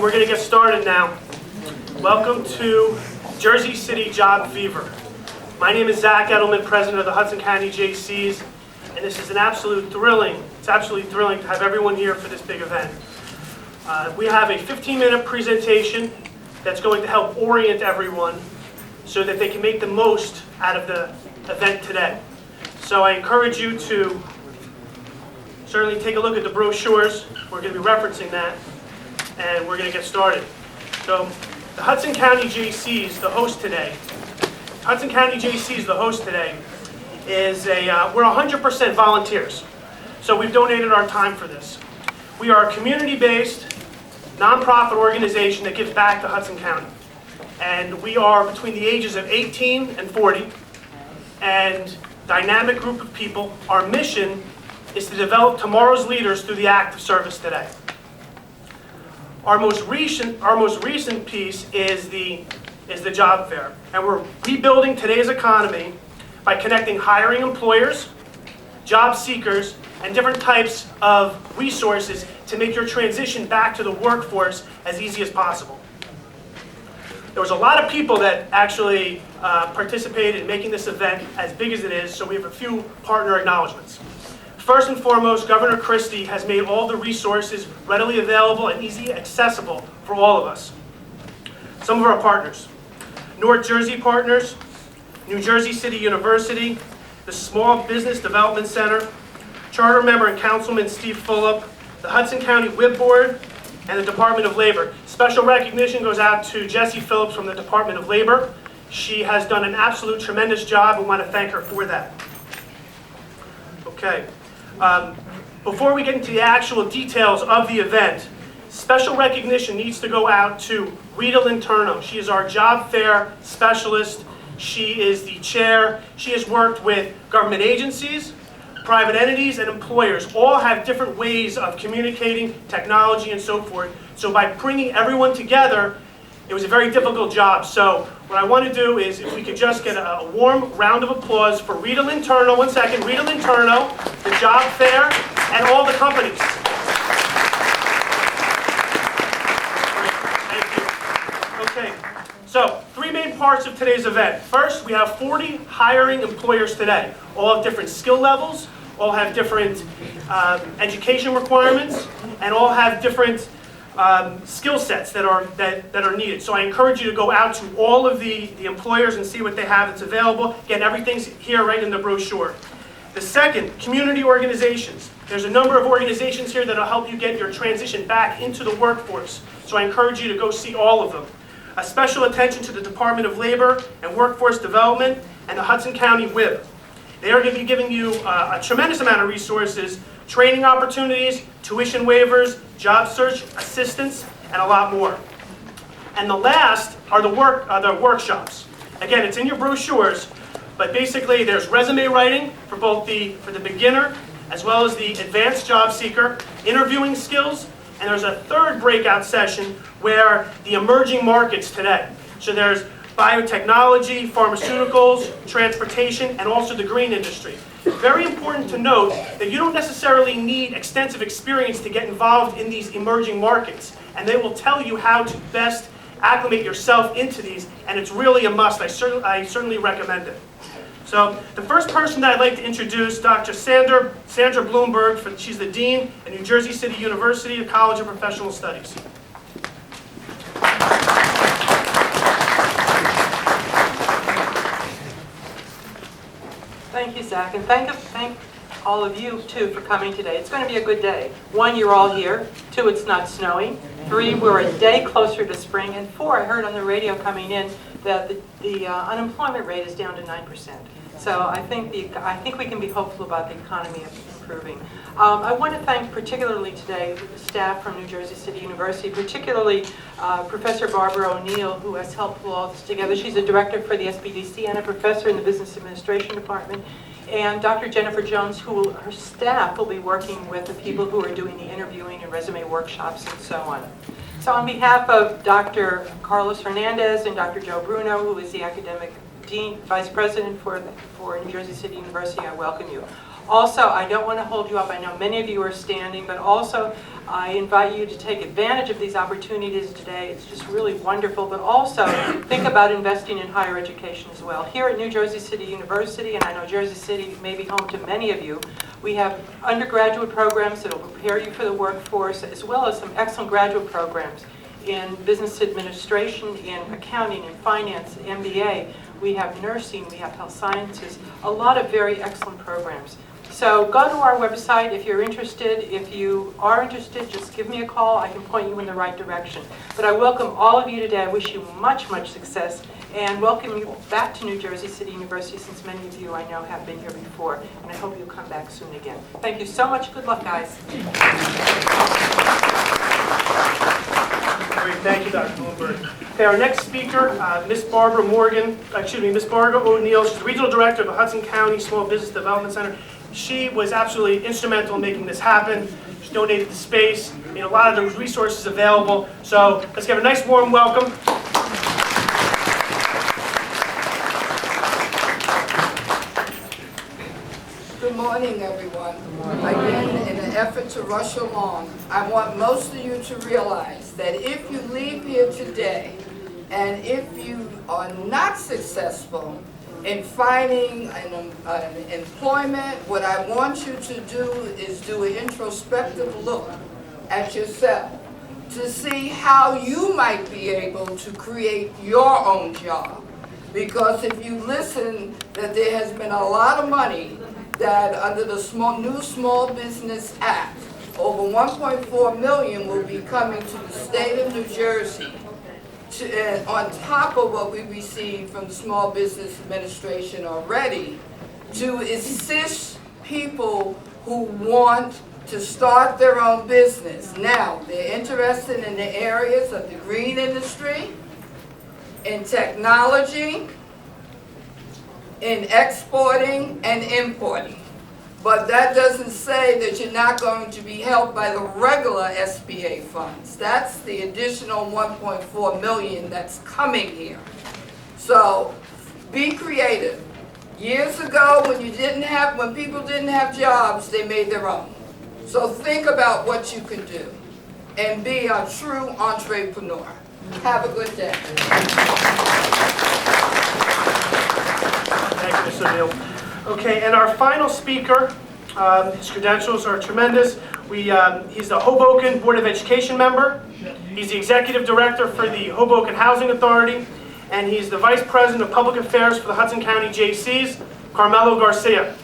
welcome. We're going to get started now. Welcome to Jersey City Job Fever. My name is Zach Edelman, president of the Hudson County JCs, and this is absolutely thrilling to have everyone here for this big event. We have a 15-minute presentation that's going to help orient everyone so that they can make the most out of the event today. So I encourage you to certainly take a look at the brochures. We're going to be referencing that, and we're going to get started. So the Hudson County JCs, the host today, is we're 100% volunteers. So we've donated our time for this. We are a community-based, nonprofit organization that gives back to Hudson County. And we are between the ages of 18 and 40, and dynamic group of people. Our mission is to develop tomorrow's leaders through the act of service today. Our most recent piece is the job fair, and we're rebuilding today's economy by connecting hiring employers, job seekers, and different types of resources to make your transition back to the workforce as easy as possible. There was a lot of people that actually participated in making this event as big as it is, so we have a few partner acknowledgments. First and foremost, Governor Christie has made all the resources readily available and easily accessible for all of us. Some of our partners: North Jersey Partners, New Jersey City University, the Small Business Development Center, Charter Member and Councilman Steve Fulop, the Hudson County WIB Board, and the Department of Labor. Special recognition goes out to Jessie Phillips from the Department of Labor. She has done an absolute tremendous job. We want to thank her for that. Okay. Before we get into the actual details of the event, special recognition needs to go out to Rita Linterno. She is our job fair specialist. She is the chair. She has worked with government agencies, private entities, and employers. All have different ways of communicating, technology, and so forth. So by bringing everyone together, it was a very difficult job. So what I want to do is, if we could just get a warm round of applause for Rita Linterno. One second. Rita Linterno, the job fair, and all the companies. Thank you. Okay. So, three main parts of today's event. First, we have 40 hiring employers today. All have different skill levels, all have different education requirements, and all have different skill sets that are needed. So I encourage you to go out to all of the employers and see what they have that's available. Again, everything's here right in the brochure. The second, community organizations. There's a number of organizations here that will help you get your transition back into the workforce. So I encourage you to go see all of them. A special attention to the Department of Labor and Workforce Development and the Hudson County WIB. They are going to be giving you a tremendous amount of resources, training opportunities, tuition waivers, job search assistance, and a lot more. And the last are the workshops. Again, it's in your brochures, but basically there's resume writing for both the beginner as well as the advanced job seeker, interviewing skills, and there's a third breakout session where the emerging markets today. So there's biotechnology, pharmaceuticals, transportation, and also the green industry. Very important to note that you don't necessarily need extensive experience to get involved in these emerging markets, and they will tell you how to best acclimate yourself into these, and it's really a must. I certainly recommend it. So the first person that I'd like to introduce, Dr. Sandra Bloomberg. She's the Dean at New Jersey City University College of Professional Studies. Thank you, Zach, and thank all of you, too, for coming today. It's going to be a good day. 1, you're all here. 2, it's not snowing. 3, we're a day closer to spring. And 4, I heard on the radio coming in that the unemployment rate is down to 9%. So I think we can be hopeful about the economy improving. I want to thank particularly today the staff from New Jersey City University, particularly Professor Barbara O'Neill, who has helped pull all this together. She's a director for the SBDC and a professor in the Business Administration Department. And Dr. Jennifer Jones, her staff will be working with the people who are doing the interviewing and resume workshops and so on. So on behalf of Dr. Carlos Hernandez and Dr. Joe Bruno, who is the academic dean, vice president for New Jersey City University, I welcome you. Also, I don't want to hold you up. I know many of you are standing, but also I invite you to take advantage of these opportunities today. It's just really wonderful, but also think about investing in higher education as well. Here at New Jersey City University, and I know Jersey City may be home to many of you, we have undergraduate programs that will prepare you for the workforce, as well as some excellent graduate programs in business administration, in accounting, in finance, MBA. We have nursing, we have health sciences, a lot of very excellent programs. So go to our website if you're interested. If you are interested, just give me a call. I can point you in the right direction. But I welcome all of you today. I wish you much, much success and welcome you back to New Jersey City University, since many of you I know have been here before. And I hope you'll come back soon again. Thank you so much. Good luck, guys. Great, thank you, Dr. Bloomberg. Okay, our next speaker, Miss Barbara O'Neill. She's the Regional Director of the Hudson County Small Business Development Center. She was absolutely instrumental in making this happen. She donated the space, made a lot of those resources available. So let's give a nice warm welcome. Good morning, everyone. Again, in an effort to rush along, I want most of you to realize that if you leave here today and if you are not successful in finding an employment, what I want you to do is do an introspective look at yourself to see how you might be able to create your own job. Because if you listen, that there has been a lot of money that under the new Small Business Act, over 1.4 million will be coming to the state of New Jersey on top of what we received from the Small Business Administration already, to assist people who want to start their own business. Now, they're interested in the areas of the green industry, in technology, in exporting and importing. But that doesn't say that you're not going to be helped by the regular SBA funds. That's the additional 1.4 million that's coming here. So be creative. Years ago, when people didn't have jobs, they made their own. So think about what you can do and be a true entrepreneur. Have a good day. Thank you, Ms. O'Neill. Okay, and our final speaker, his credentials are tremendous. He's the Hoboken Board of Education member. He's the Executive Director for the Hoboken Housing Authority, and he's the Vice President of Public Affairs for the Hudson County Jaycees, Carmelo Garcia.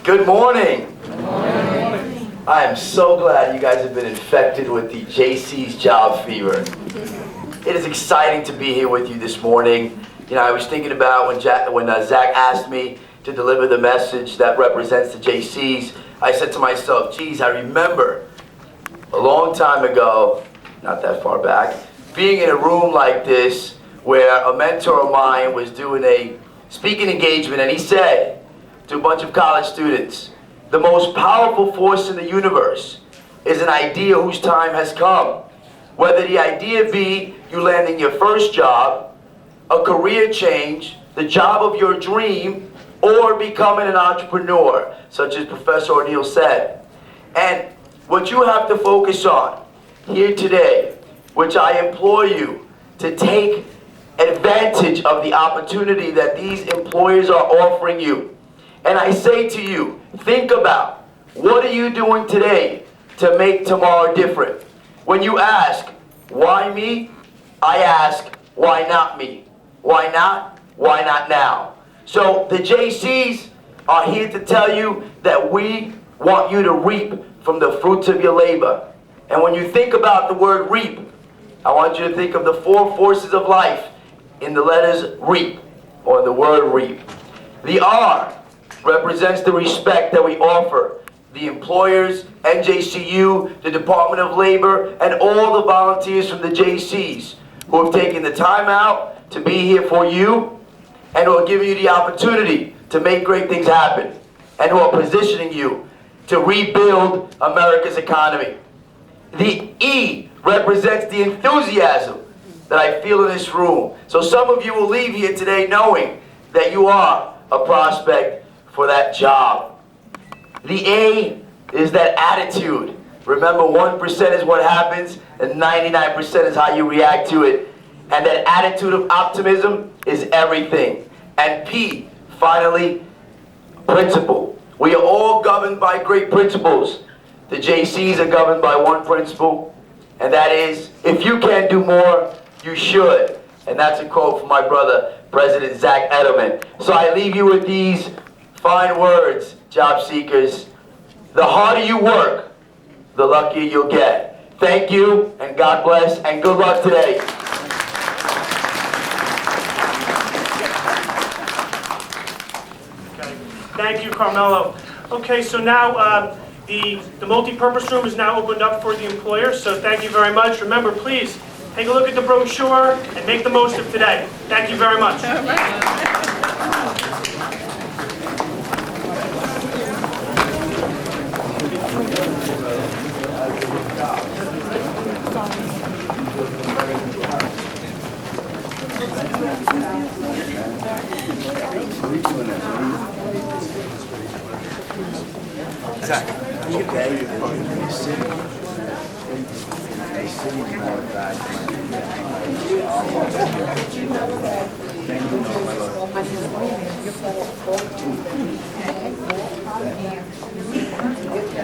Good morning. I am so glad you guys have been infected with the Jaycees job fever. It is exciting to be here with you this morning. You know, I was thinking about when Zach asked me to deliver the message that represents the Jaycees, I said to myself, geez, I remember a long time ago, not that far back, being in a room like this where a mentor of mine was doing a speaking engagement, and he said to a bunch of college students, the most powerful force in the universe is an idea whose time has come. Whether the idea be you landing your first job, a career change, the job of your dream, or becoming an entrepreneur, such as Professor O'Neill said. And what you have to focus on here today, which I implore you to take advantage of the opportunity that these employers are offering you. And I say to you, think about, what are you doing today to make tomorrow different? When you ask, why me? I ask, why not me? Why not? Why not now? So the Jaycees are here to tell you that we want you to reap from the fruits of your labor. And when you think about the word reap, I want you to think of the four forces of life in the letters reap, or the word reap. The R represents the respect that we offer the employers, NJCU, the Department of Labor, and all the volunteers from the Jaycees who have taken the time out to be here for you and who are giving you the opportunity to make great things happen and who are positioning you to rebuild America's economy. The E represents the enthusiasm that I feel in this room. So some of you will leave here today knowing that you are a prospect for that job. The A is that attitude. Remember, 1% is what happens, and 99% is how you react to it. And that attitude of optimism is everything. And P, finally, principle. We are all governed by great principles. The JCs are governed by one principle, and that is, if you can do more, you should. And that's a quote from my brother, President Zach Edelman. So I leave you with these fine words, job seekers. The harder you work, the luckier you'll get. Thank you, and God bless, and good luck today. Okay. Thank you, Carmelo. Okay, so now the multi-purpose room is now opened up for the employers, so thank you very much. Remember, please, take a look at the brochure and make the most of today. Thank you very much.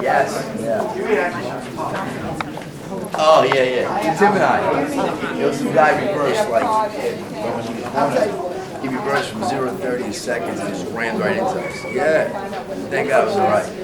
Yes. Oh, yeah. Tim and I. There was some guy reversed, like, going in the corner. He reversed from 0 to 30 seconds and just ran right into us. Yeah. Thank God it was all right.